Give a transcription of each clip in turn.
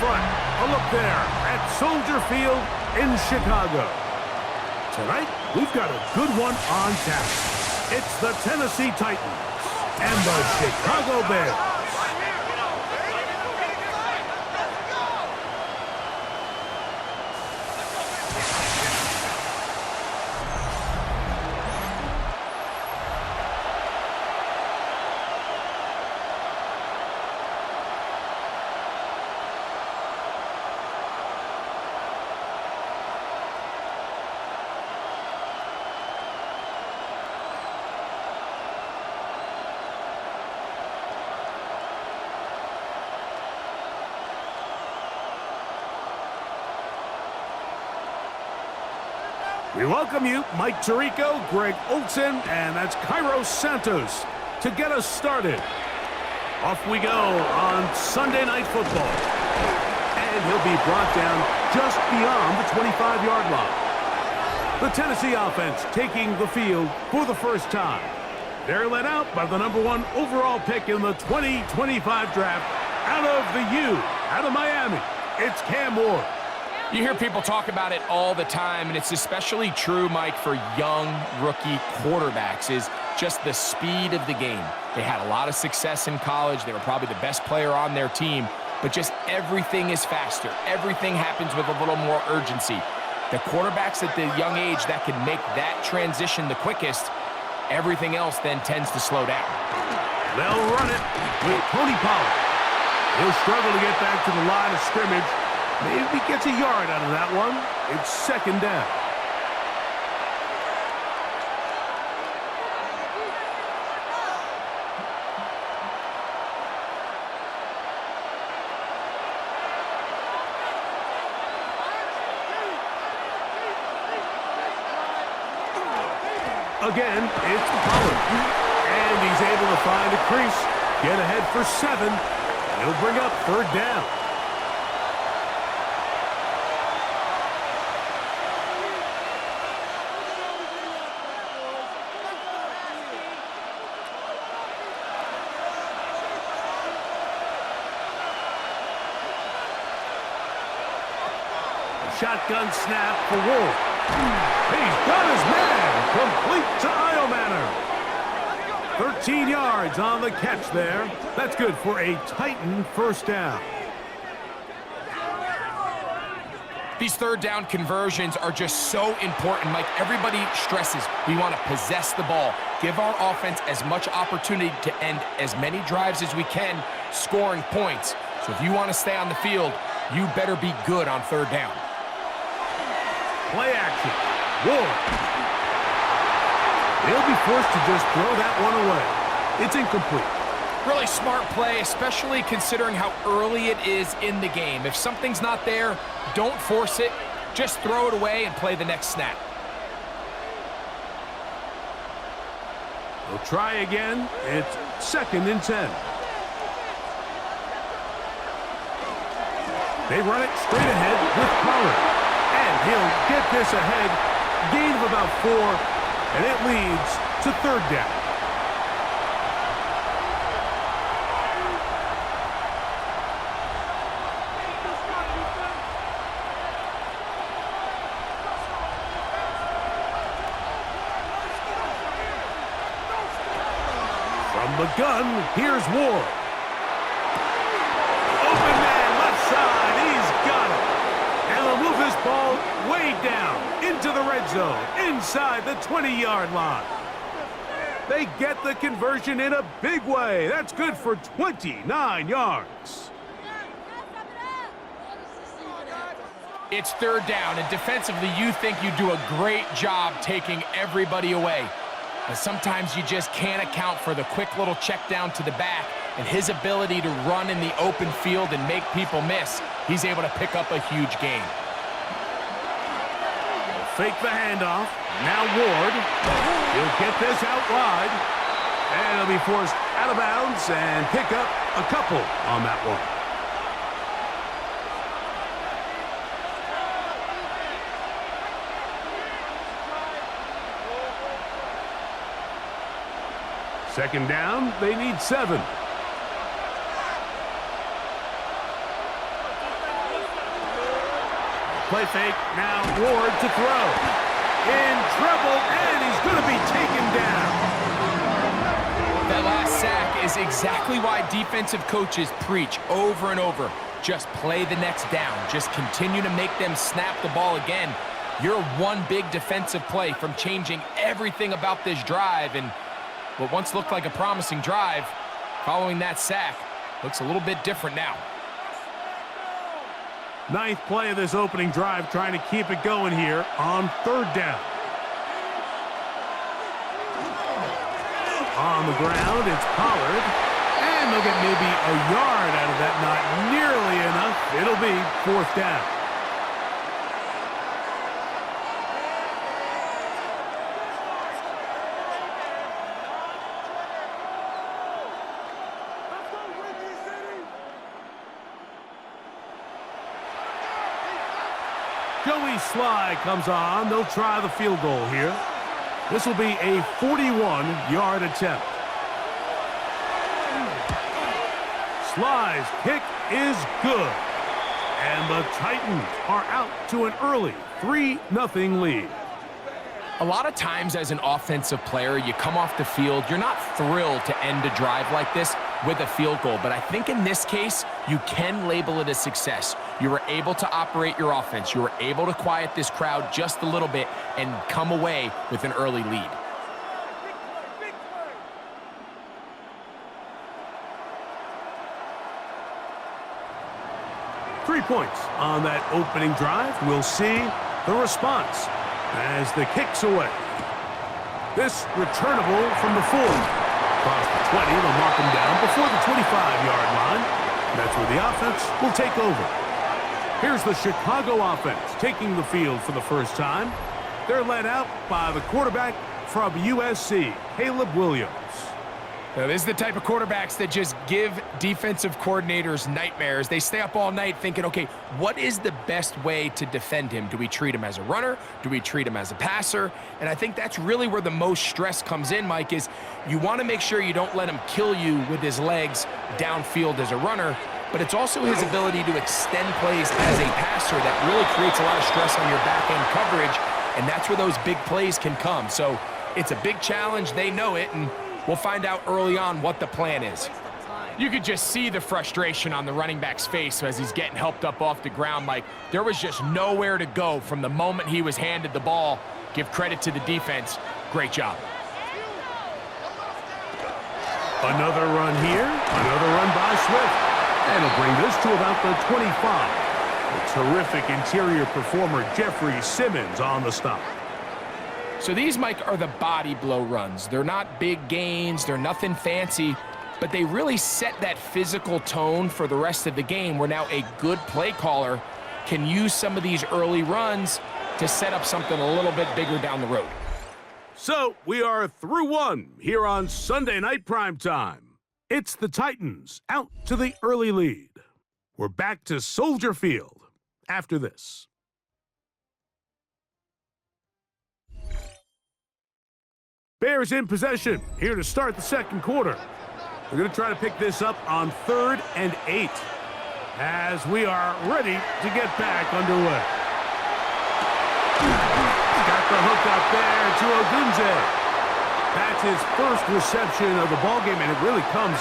front. A look there at Soldier Field in Chicago. Tonight, we've got a good one on tap. It's the Tennessee Titans and the Chicago Bears. We welcome you, Mike Tirico, Greg Olson, and that's Cairo Santos to get us started. Off we go on Sunday Night Football. And he'll be brought down just beyond the 25-yard line. The Tennessee offense taking the field for the first time. They're led out by the #1 overall pick in the 2025 draft out of the U, out of Miami. It's Cam Ward. You hear people talk about it all the time, and it's especially true, Mike, for young rookie quarterbacks, is just the speed of the game. They had a lot of success in college. They were probably the best player on their team, but just everything is faster. Everything happens with a little more urgency. The quarterbacks at the young age that can make that transition the quickest, everything else then tends to slow down. They'll run it with Tony Pollard. He'll struggle to get back to the line of scrimmage. Maybe he gets a yard out of that one. It's second down. Again, it's Pollard. And he's able to find a crease, get ahead for 7, and he'll bring up third down. Shotgun snap for Ward. He's got his man. Complete to Io Manor. 13 yards on the catch there. That's good for a Titan first down. These third down conversions are just so important, Mike. Everybody stresses we want to possess the ball, give our offense as much opportunity to end as many drives as we can, scoring points. So if you want to stay on the field, you better be good on third down. Play action. Ward. He'll be forced to just throw that one away. It's incomplete. Really smart play, especially considering how early it is in the game. If something's not there, don't force it. Just throw it away and play the next snap. We'll try again. It's second and 10. They run it straight ahead with Pollard. And he'll get this ahead. Gain of about 4, and it leads to third down. From the gun, here's Ward. Open man, left side, he's got it. And they'll move this ball way down into the red zone, inside the 20-yard line. They get the conversion in a big way. That's good for 29 yards. It's third down, and defensively, you think you do a great job taking everybody away. But sometimes you just can't account for the quick little check down to the back and his ability to run in the open field and make people miss. He's able to pick up a huge gain. Fake the handoff. Now Ward. He'll get this out wide. And he'll be forced out of bounds and pick up a couple on that one. Second down, they need 7. Play fake. Now Ward to throw. In trouble, and he's going to be taken down. That last sack is exactly why defensive coaches preach over and over. Just play the next down. Just continue to make them snap the ball again. You're one big defensive play from changing everything about this drive, and what once looked like a promising drive, following that sack, looks a little bit different now. Ninth play of this opening drive, trying to keep it going here on third down. On the ground, it's Pollard. And they'll get maybe a yard out of that. Not nearly enough. It'll be fourth down. Joey Sly comes on. They'll try the field goal here. This will be a 41-yard attempt. Sly's kick is good. And the Titans are out to an early 3-0 lead. A lot of times as an offensive player, you come off the field, you're not thrilled to end a drive like this with a field goal. But I think in this case, you can label it a success. You were able to operate your offense. You were able to quiet this crowd just a little bit and come away with an early lead. Three points on that opening drive. We'll see the response as the kick's away. This returnable from the 4. Across the 20, they'll mark him down before the 25-yard line. That's where the offense will take over. Here's the Chicago offense taking the field for the first time. They're led out by the quarterback from USC, Caleb Williams. Now, this is the type of quarterbacks that just give defensive coordinators nightmares. They stay up all night thinking, okay, what is the best way to defend him? Do we treat him as a runner? Do we treat him as a passer? And I think that's really where the most stress comes in, Mike, is you want to make sure you don't let him kill you with his legs downfield as a runner, but it's also his ability to extend plays as a passer that really creates a lot of stress on your back-end coverage, and that's where those big plays can come. So it's a big challenge. They know it, and we'll find out early on what the plan is. You could just see the frustration on the running back's face as he's getting helped up off the ground, Mike. There was just nowhere to go from the moment he was handed the ball. Give credit to the defense. Great job. Another run here. Another run by Swift. And he'll bring this to about the 25. A terrific interior performer, Jeffrey Simmons, on the stop. So these, Mike, are the body blow runs. They're not big gains. They're nothing fancy, but they really set that physical tone for the rest of the game where now a good play caller can use some of these early runs to set up something a little bit bigger down the road. So we are through one here on Sunday Night Primetime. It's the Titans out to the early lead. We're back to Soldier Field after this. Bears in possession here to start the second quarter. We're going to try to pick this up on 3rd and 8 as we are ready to get back underway. Got the hook up there to Ogunze. That's his first reception of the ballgame, and it really comes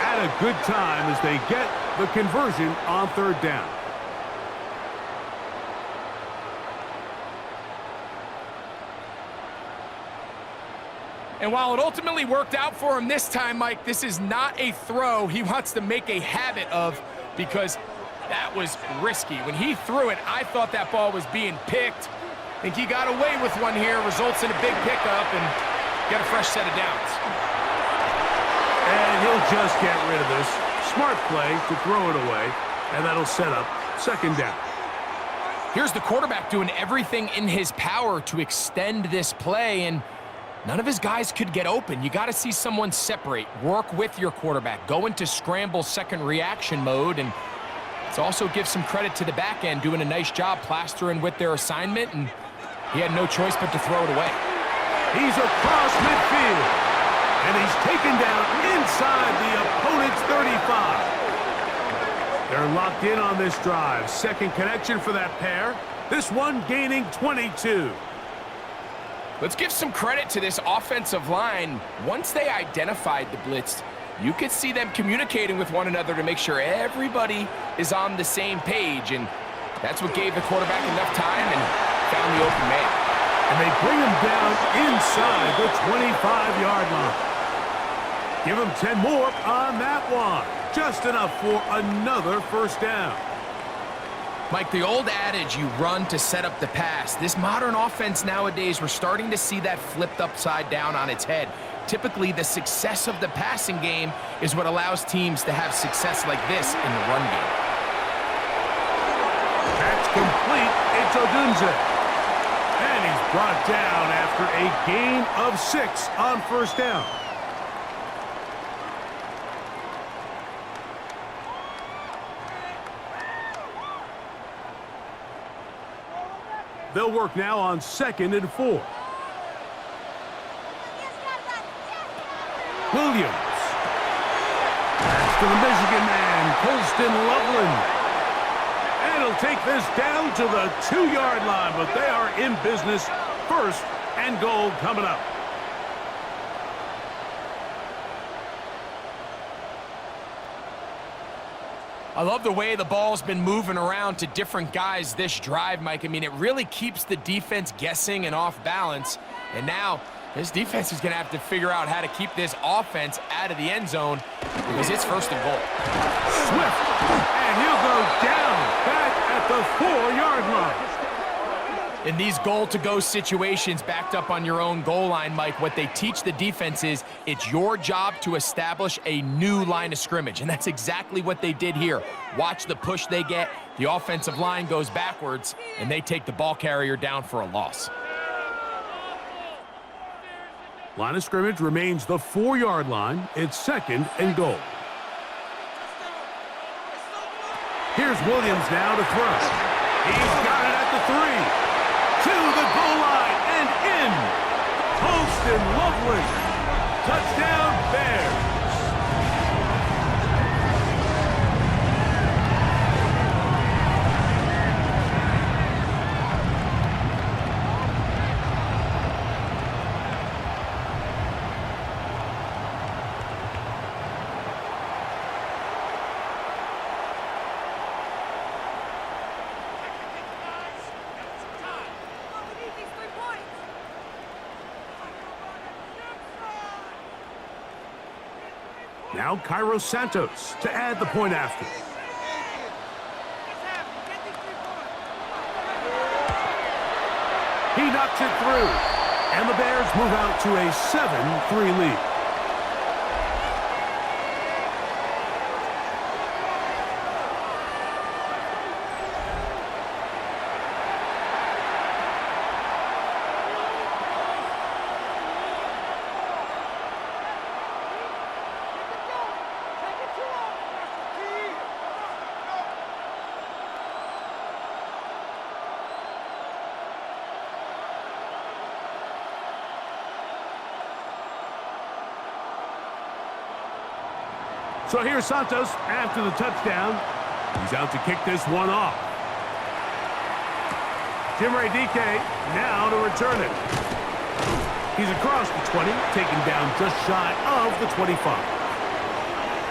at a good time as they get the conversion on 3rd down. And while it ultimately worked out for him this time, Mike, this is not a throw he wants to make a habit of because that was risky. When he threw it, I thought that ball was being picked. I think he got away with one here, results in a big pickup and get a fresh set of downs. And he'll just get rid of this. Smart play to throw it away, and that'll set up 2nd down. Here's the quarterback doing everything in his power to extend this play, and none of his guys could get open. You got to see someone separate, work with your quarterback, go into scramble second reaction mode, and let's also give some credit to the back end doing a nice job plastering with their assignment, and he had no choice but to throw it away. He's across midfield, and he's taken down inside the opponent's 35. They're locked in on this drive. Second connection for that pair. This one gaining 22. Let's give some credit to this offensive line. Once they identified the blitz, you could see them communicating with one another to make sure everybody is on the same page, and that's what gave the quarterback enough time and found the open man. And they bring him down inside the 25-yard line. Give him 10 more on that one. Just enough for another first down. Mike, the old adage, you run to set up the pass. This modern offense nowadays, we're starting to see that flipped upside down on its head. Typically, the success of the passing game is what allows teams to have success like this in the run game. That's complete. It's Odunze. And he's brought down after a gain of 6 on first down. They'll work now on 2nd and 4. Williams. That's to the Michigan man, Colston Loveland. And he'll take this down to the 2-yard line, but they are in business. First and goal coming up. I love the way the ball's been moving around to different guys this drive, Mike. I mean, it really keeps the defense guessing and off balance. And now this defense is going to have to figure out how to keep this offense out of the end zone because it's first and goal. Swift, and he'll go down back at the 4-yard line. In these goal-to-go situations backed up on your own goal line, Mike, what they teach the defense is it's your job to establish a new line of scrimmage, and that's exactly what they did here. Watch the push they get. The offensive line goes backwards, and they take the ball carrier down for a loss. Line of scrimmage remains the 4-yard line. It's 2nd and goal. Here's Williams now to throw. He's got it at the 3. To the goal line and in. Colston Loveland. Touchdown Bears. Now Cairo Santos to add the point after. He knocks it through. And the Bears move out to a 7-3 lead. So here's Santos after the touchdown. He's out to kick this one off. Jimray DK now to return it. He's across the 20, taken down just shy of the 25.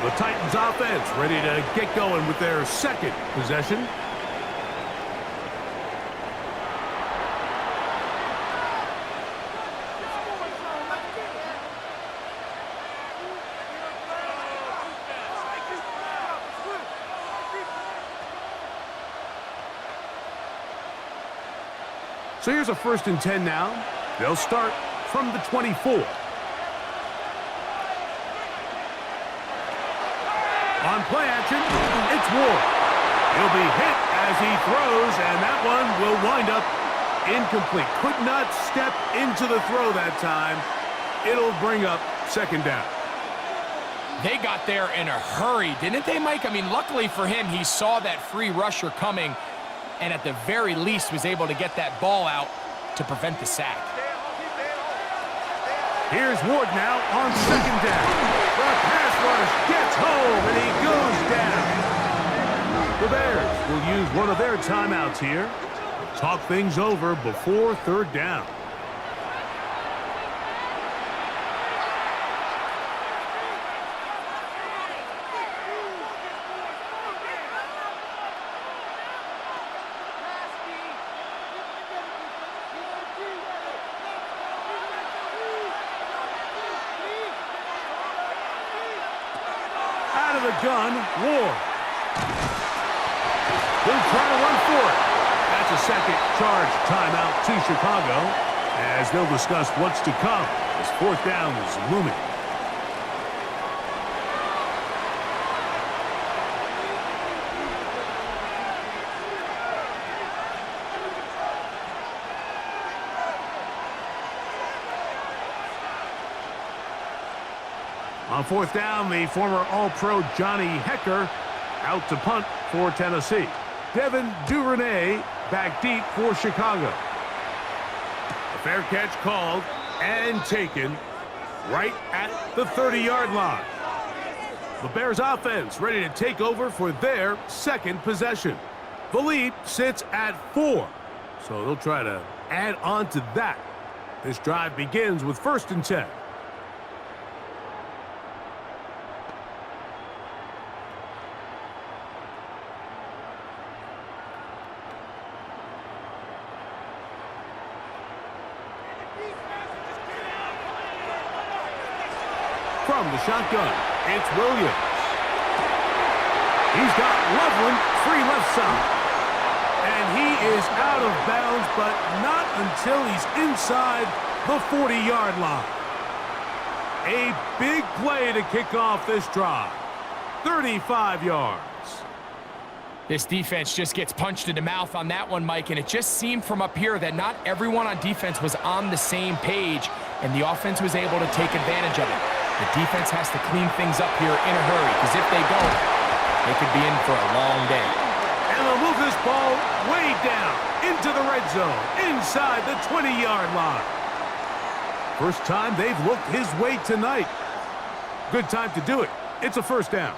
The Titans offense ready to get going with their second possession. So here's a 1st and 10 now. They'll start from the 24. On play action, it's Ward. He'll be hit as he throws, and that one will wind up incomplete. Could not step into the throw that time. It'll bring up 2nd down. They got there in a hurry, didn't they, Mike? I mean, luckily for him, he saw that free rusher coming and at the very least was able to get that ball out to prevent the sack. Here's Ward now on 2nd down. The pass rush gets home, and he goes down. The Bears will use one of their timeouts here. talk things over before third down. Out of the gun, Ward. He'll try to run for it. That's a second charge timeout to Chicago as they'll discuss what's to come as fourth down is looming. On fourth down, the former All-Pro Johnny Hecker out to punt for Tennessee. Devin Duvernay back deep for Chicago. A fair catch called and taken right at the 30-yard line. The Bears offense ready to take over for their second possession. The lead sits at 4, so they'll try to add on to that. This drive begins with 1st and 10. From the shotgun, it's Williams. He's got Loveland free left side. And he is out of bounds, but not until he's inside the 40-yard line. A big play to kick off this drive. 35 yards. This defense just gets punched in the mouth on that one, Mike, and it just seemed from up here that not everyone on defense was on the same page, and the offense was able to take advantage of it. The defense has to clean things up here in a hurry, because if they don't, they could be in for a long day. And they'll move this ball way down into the red zone, inside the 20-yard line. First time they've looked his way tonight. Good time to do it. It's a first down.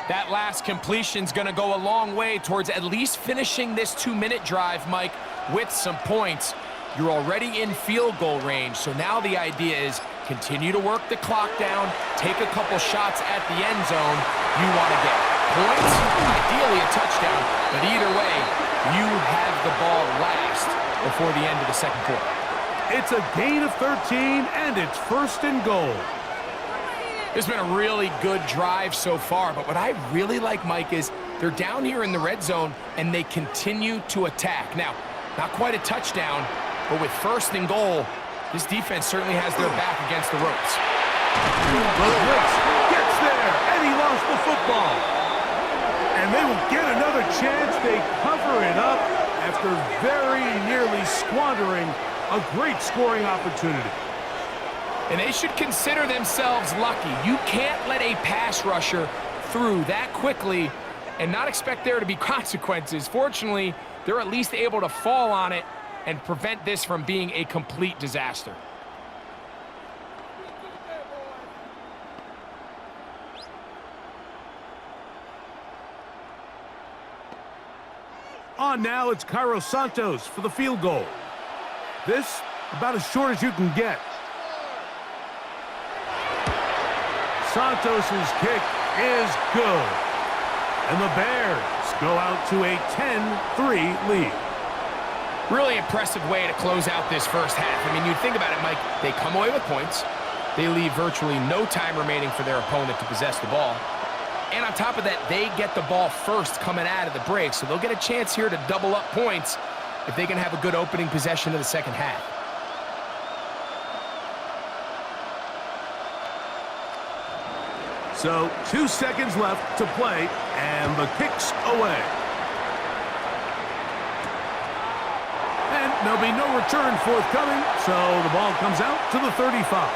That last completion's going to go a long way towards at least finishing this 2-minute drive, Mike, with some points. You're already in field goal range, so now the idea is continue to work the clock down, take a couple shots at the end zone. You want to get points, ideally a touchdown, but either way, you have the ball last before the end of the second quarter. It's a gain of 13, and it's 1st and goal. It's been a really good drive so far, but what I really like, Mike, is they're down here in the red zone, and they continue to attack. Now, not quite a touchdown, but with 1st and goal, this defense certainly has their back against the ropes. The blitz gets there, and he lost the football. And they will get another chance. They cover it up after very nearly squandering a great scoring opportunity. And they should consider themselves lucky. You can't let a pass rusher through that quickly and not expect there to be consequences. Fortunately, they're at least able to fall on it and prevent this from being a complete disaster. On now, it's Cairo Santos for the field goal. This, about as short as you can get. Santos' kick is good. And the Bears go out to a 10-3 lead. Really impressive way to close out this first half. I mean, you think about it, Mike, they come away with points. They leave virtually no time remaining for their opponent to possess the ball. And on top of that, they get the ball first coming out of the break, so they'll get a chance here to double up points if they can have a good opening possession of the second half. So 2 seconds left to play, and the kick's away. And there'll be no return forthcoming, so the ball comes out to the 35.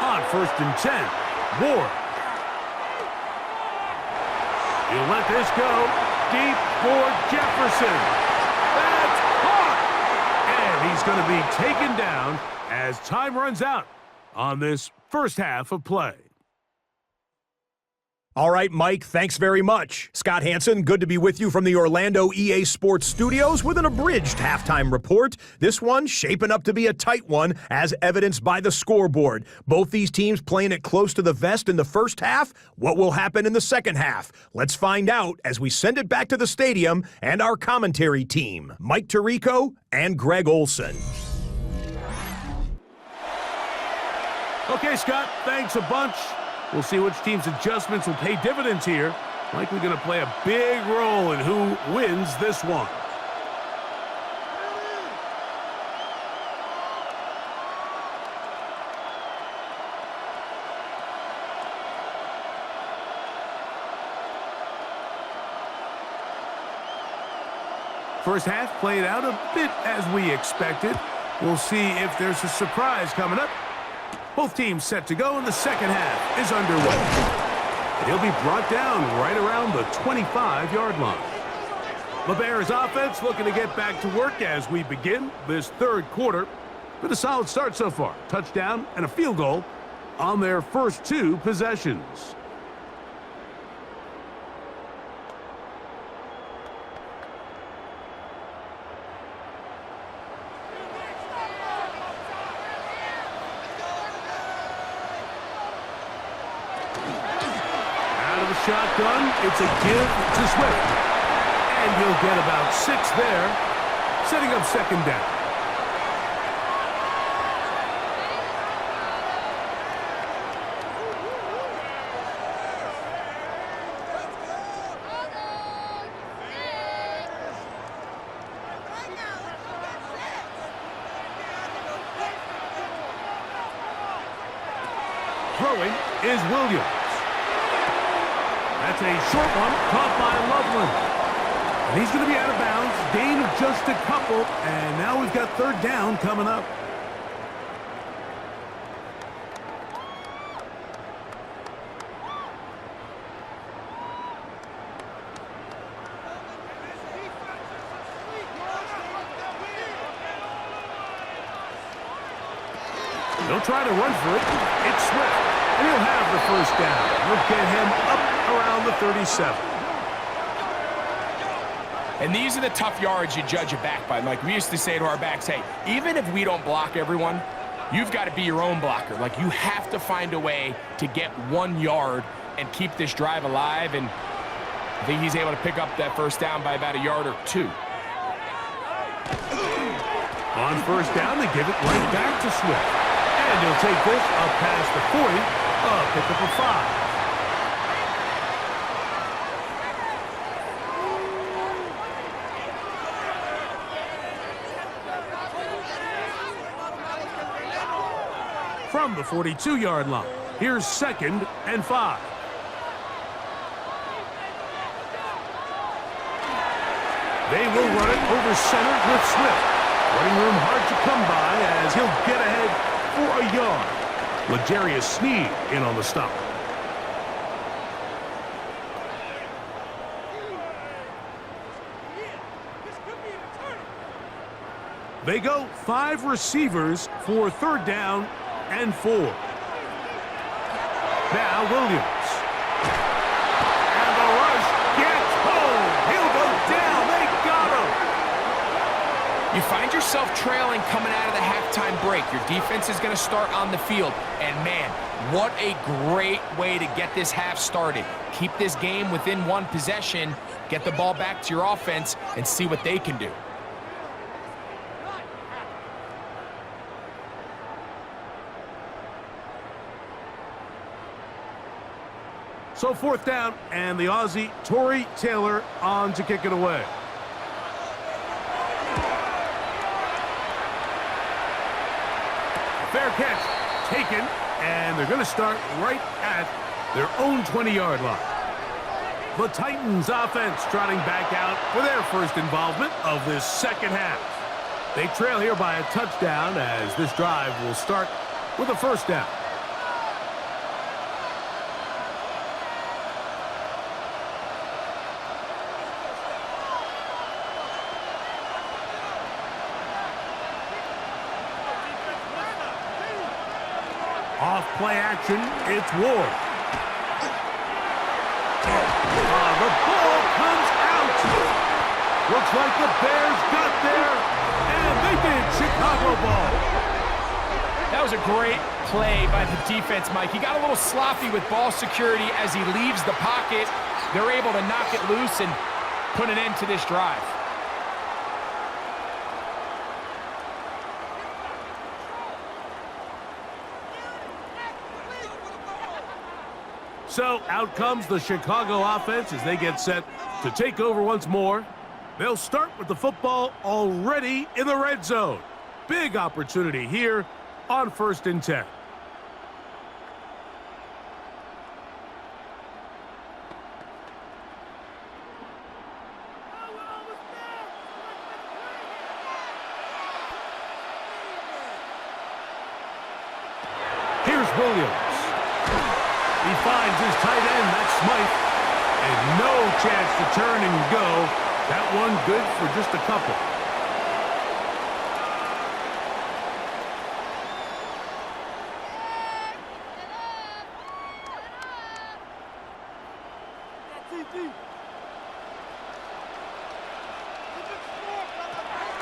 On 1st and 10, Ward. He'll let this go deep for Jefferson. That's caught! And he's going to be taken down as time runs out on this first half of play. All right, Mike, thanks very much. Scott Hansen, good to be with you from the Orlando EA Sports Studios with an abridged halftime report. This one shaping up to be a tight one, as evidenced by the scoreboard. Both these teams playing it close to the vest in the first half. What will happen in the second half? Let's find out as we send it back to the stadium and our commentary team, Mike Tirico and Greg Olson. Okay, Scott, thanks a bunch. We'll see which team's adjustments will pay dividends here. Likely going to play a big role in who wins this one. First half played out a bit as we expected. We'll see if there's a surprise coming up. Both teams set to go, and the second half is underway. And he'll be brought down right around the 25-yard line. The Bears offense looking to get back to work as we begin this third quarter. With a solid start so far. Touchdown and a field goal on their first two possessions. Shotgun, it's a give to Swift. And he'll get about 6 there, setting up second down. Throwing is Williams. That's a short one, caught by Loveland. And he's going to be out of bounds, gain of just a couple, and now we've got third down coming up. They'll try to run for it. It's Swift, and he'll have the first down. We'll get him up around the 37. And these are the tough yards you judge a back by. Like we used to say to our backs, hey, even if we don't block everyone, you've got to be your own blocker. Like you have to find a way to get 1 yard and keep this drive alive. And I think he's able to pick up that first down by about 1 yard or 2. On first down, they give it right back to Swift. And he'll take this up past the 40, pick up a 5. From the 42-yard line, here's 2nd and 5. They will run it over center with Swift. Running room hard to come by as he'll get ahead for 1 yard. L'Jarius Sneed in on the stop. They go 5 receivers for third down and 4. Now Williams. And the rush gets home. He'll go down. They got him. You find yourself trailing coming out of the halftime break. Your defense is going to start on the field. And, man, what a great way to get this half started. Keep this game within 1 possession, get the ball back to your offense, and see what they can do. So 4th down, and the Aussie, Torrey Taylor, on to kick it away. Fair catch taken, and they're going to start right at their own 20-yard line. The Titans offense trotting back out for their first involvement of this second half. They trail here by a touchdown as this drive will start with a first down. Off play action, it's Ward. The ball comes out. Looks like the Bears got there, and they did. Chicago ball. That was a great play by the defense, Mike. He got a little sloppy with ball security as he leaves the pocket. They're able to knock it loose and put an end to this drive. So out comes the Chicago offense as they get set to take over once more. They'll start with the football already in the red zone. Big opportunity here on 1st and 10. Here's Williams. He finds his tight end, that's Smythe, and no chance to turn and go. That one good for just a couple.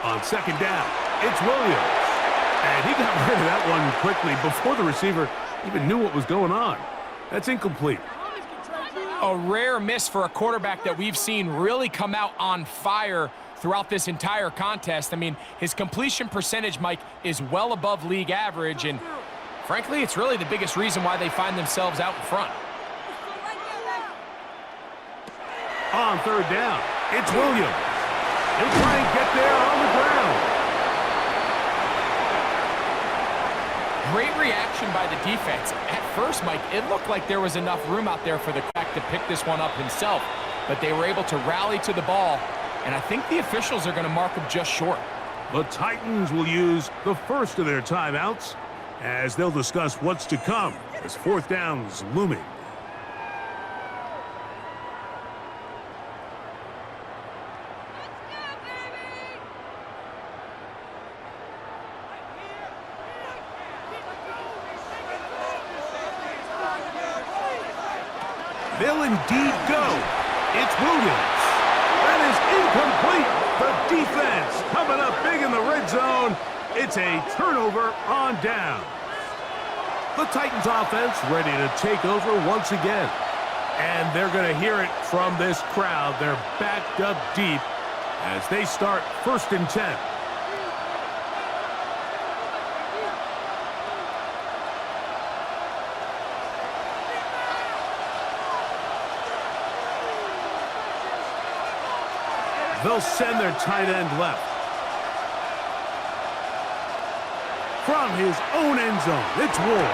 On 2nd down, it's Williams. And he got rid of that one quickly before the receiver even knew what was going on. That's incomplete. A rare miss for a quarterback that we've seen really come out on fire throughout this entire contest. I mean, his completion percentage, Mike, is well above league average, and frankly, it's really the biggest reason why they find themselves out in front. On 3rd down, it's Williams. He'll try and get there on the ground. Great reaction by the defense. At first, Mike, it looked like there was enough room out there for the quarterback to pick this one up himself, but they were able to rally to the ball, and I think the officials are going to mark him just short. The Titans will use the first of their timeouts as they'll discuss what's to come as 4th down's looming. They'll indeed go. It's Williams. That is incomplete. The defense coming up big in the red zone. It's a turnover on down. The Titans offense ready to take over once again. And they're going to hear it from this crowd. They're backed up deep as they start 1st and 10. They'll send their tight end left. From his own end zone, it's Ward.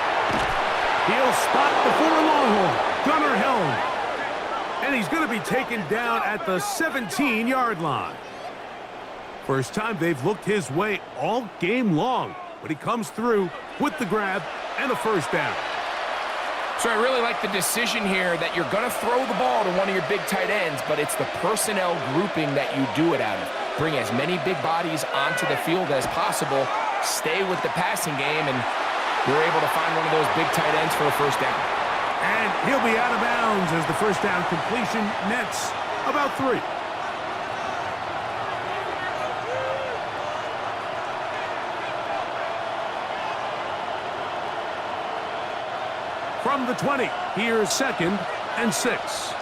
He'll spot the former Longhorn, Gunnar Helm. And he's going to be taken down at the 17-yard line. First time they've looked his way all game long, but he comes through with the grab and a 1st down. So I really like the decision here that you're going to throw the ball to one of your big tight ends, but it's the personnel grouping that you do it out of. Bring as many big bodies onto the field as possible, stay with the passing game, and you're able to find one of those big tight ends for a 1st down. And he'll be out of bounds as the 1st down completion nets about 3. From the 20, here's 2nd and 6.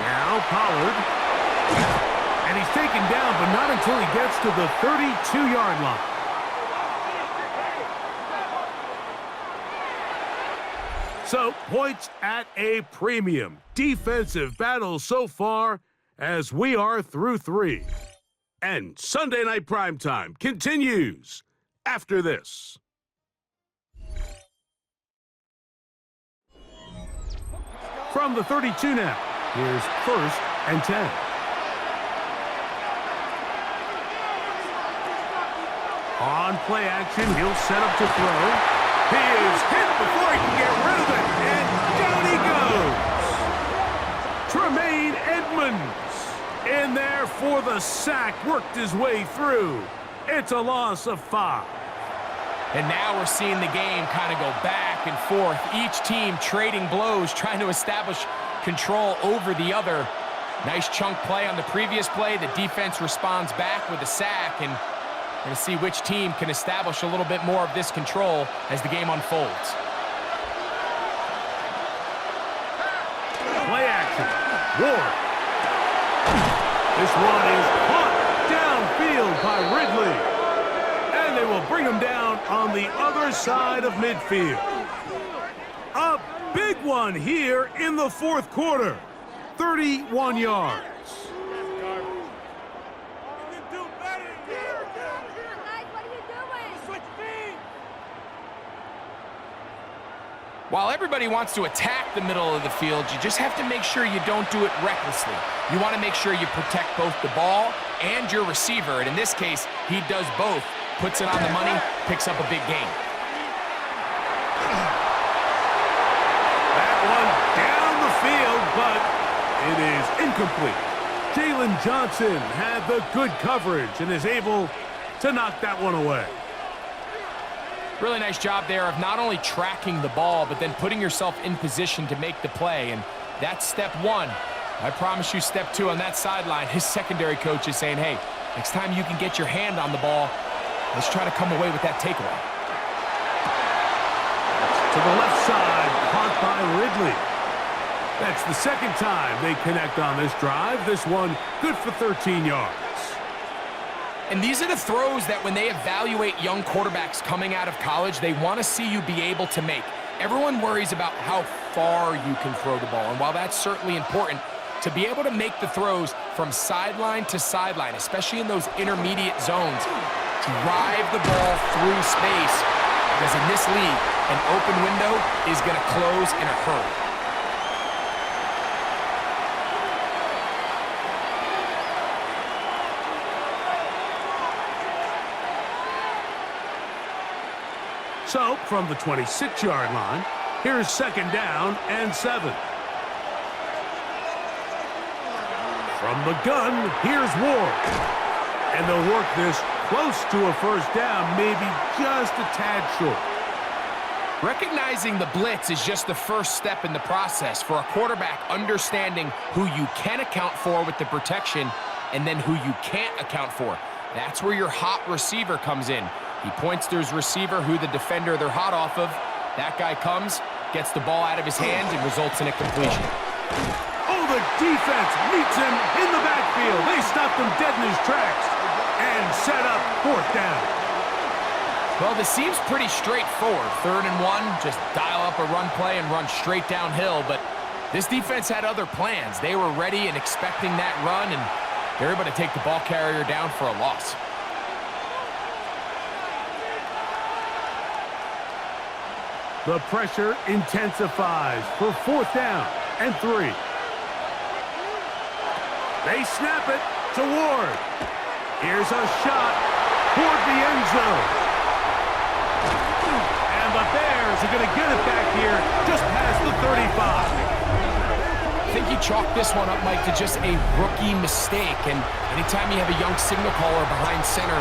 Now Pollard. And he's taken down, but not until he gets to the 32-yard line. So, points at a premium. Defensive battle so far as we are through 3. And Sunday Night Primetime continues after this. From the 32 now, here's 1st and 10. On play action, he'll set up to throw. He is hit before he can get rid of it, and down he goes. Tremaine Edmonds in there for the sack, worked his way through. It's a loss of 5. And now we're seeing the game kind of go back and forth. Each team trading blows, trying to establish control over the other. Nice chunk play on the previous play. The defense responds back with a sack, and we're going to see which team can establish a little bit more of this control as the game unfolds. Play action. Ward. This one is caught downfield by Ridley. And they will bring him down on the other side of midfield. A big one here in the fourth quarter. 31 yards. While everybody wants to attack the middle of the field, you just have to make sure you don't do it recklessly. You want to make sure you protect both the ball and your receiver, and in this case, he does both. Puts it on the money, picks up a big gain. That one down the field, but it is incomplete. Jalen Johnson had the good coverage and is able to knock that one away. Really nice job there of not only tracking the ball, but then putting yourself in position to make the play, and that's step one. I promise you step two on that sideline. His secondary coach is saying, hey, next time you can get your hand on the ball, let's try to come away with that takeaway. To the left side, caught by Ridley. That's the second time they connect on this drive. This one good for 13 yards. And these are the throws that when they evaluate young quarterbacks coming out of college, they want to see you be able to make. Everyone worries about how far you can throw the ball. And while that's certainly important, to be able to make the throws from sideline to sideline, especially in those intermediate zones, drive the ball through space, because in this league, an open window is going to close in a hurry. So, from the 26-yard line, here's second down and 7. From the gun, here's Ward. And they'll work this close to a first down, maybe just a tad short. Recognizing the blitz is just the first step in the process for a quarterback understanding who you can account for with the protection and then who you can't account for. That's where your hot receiver comes in. He points to his receiver, who the defender they're hot off of. That guy comes, gets the ball out of his hands, and results in a completion. Oh, the defense meets him in the backfield. They stopped him dead in his tracks and set up fourth down. Well, this seems pretty straightforward. 3rd and 1, just dial up a run play and run straight downhill. But this defense had other plans. They were ready and expecting that run, and they're able to take the ball carrier down for a loss. The pressure intensifies for 4th down and 3. They snap it to Ward. Here's a shot toward the end zone. And the Bears are going to get it back here just past the 35. I think you chalk this one up, Mike, to just a rookie mistake. And anytime you have a young signal caller behind center,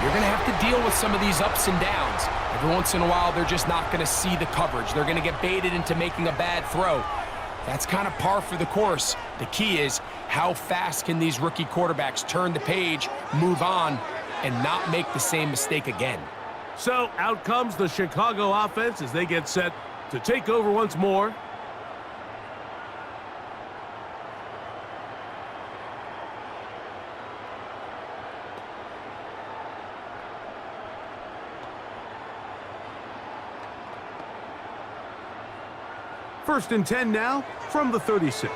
you're going to have to deal with some of these ups and downs. Every once in a while, they're just not going to see the coverage. They're going to get baited into making a bad throw. That's kind of par for the course. The key is how fast can these rookie quarterbacks turn the page, move on, and not make the same mistake again. So out comes the Chicago offense as they get set to take over once more. First and 10 now from the 36.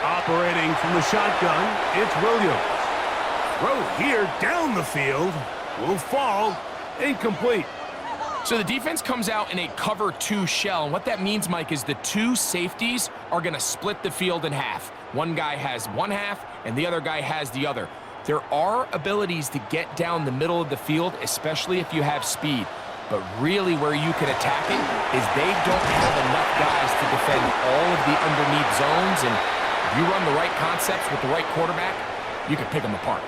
Operating from the shotgun, it's Williams. Throw here down the field. Will fall. Incomplete. So the defense comes out in a cover 2 shell. And what that means, Mike, is the 2 safeties are going to split the field in half. One guy has one half, and the other guy has the other. There are abilities to get down the middle of the field, especially if you have speed. But really where you can attack it is they don't have enough guys to defend all of the underneath zones. And if you run the right concepts with the right quarterback, you can pick them apart.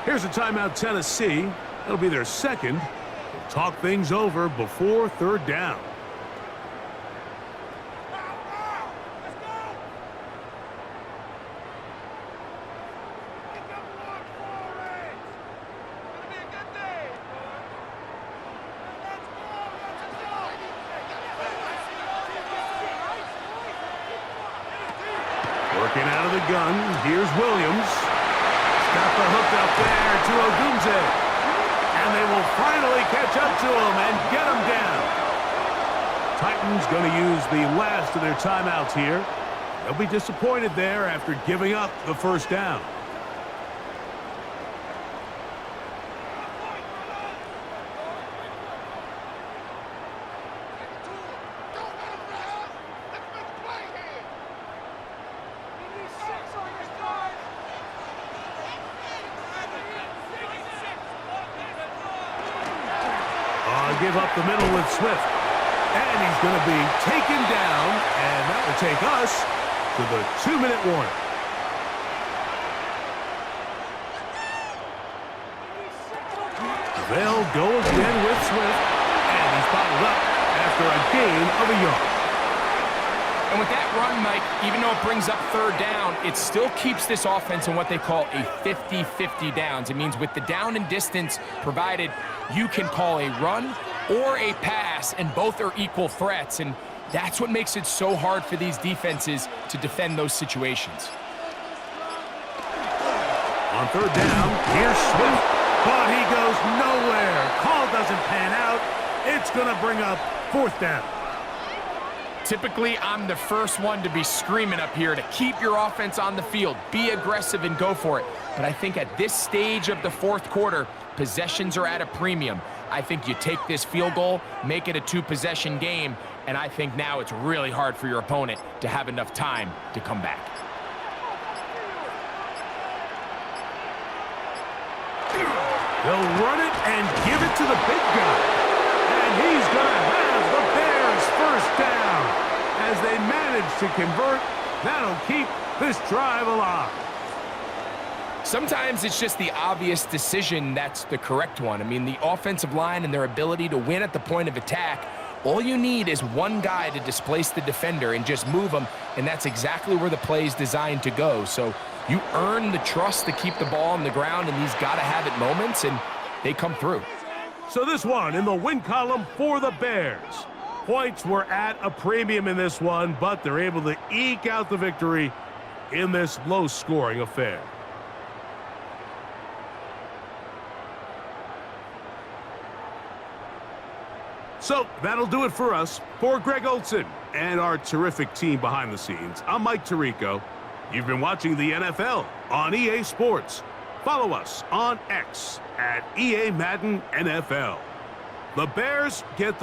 Here's a timeout, Tennessee. It'll be their second. They'll talk things over before third down. Working out of the gun, here's Williams. He's got the hook up there to Odunze. And they will finally catch up to him and get him down. Titans going to use the last of their timeouts here. They'll be disappointed there after giving up the first down. Give up the middle with Swift. And he's going to be taken down, and that will take us to the 2-minute warning. They'll go again with Swift, and he's bottled up after a gain of a yard. And with that run, Mike, even though it brings up third down, it still keeps this offense in what they call a 50-50 downs. It means with the down and distance provided, you can call a run or a pass, and both are equal threats. And that's what makes it so hard for these defenses to defend those situations. On third down, here's Swift, but he goes nowhere. Call doesn't pan out. It's going to bring up fourth down. Typically, I'm the first one to be screaming up here to keep your offense on the field, be aggressive and go for it. But I think at this stage of the fourth quarter, possessions are at a premium. I think you take this field goal, make it a 2-possession game, and I think now it's really hard for your opponent to have enough time to come back. They'll run it and give it to the big guy. And he's going to have the Bears first down. As they manage to convert, that'll keep this drive alive. Sometimes it's just the obvious decision that's the correct one. I mean, the offensive line and their ability to win at the point of attack, all you need is one guy to displace the defender and just move them, and that's exactly where the play is designed to go. So you earn the trust to keep the ball on the ground in these gotta-have-it moments, and they come through. So this one in the win column for the Bears. Points were at a premium in this one, but they're able to eke out the victory in this low-scoring affair. So that'll do it for us. For Greg Olsen and our terrific team behind the scenes, I'm Mike Tirico. You've been watching the NFL on EA Sports. Follow us on X at EA Madden NFL. The Bears get the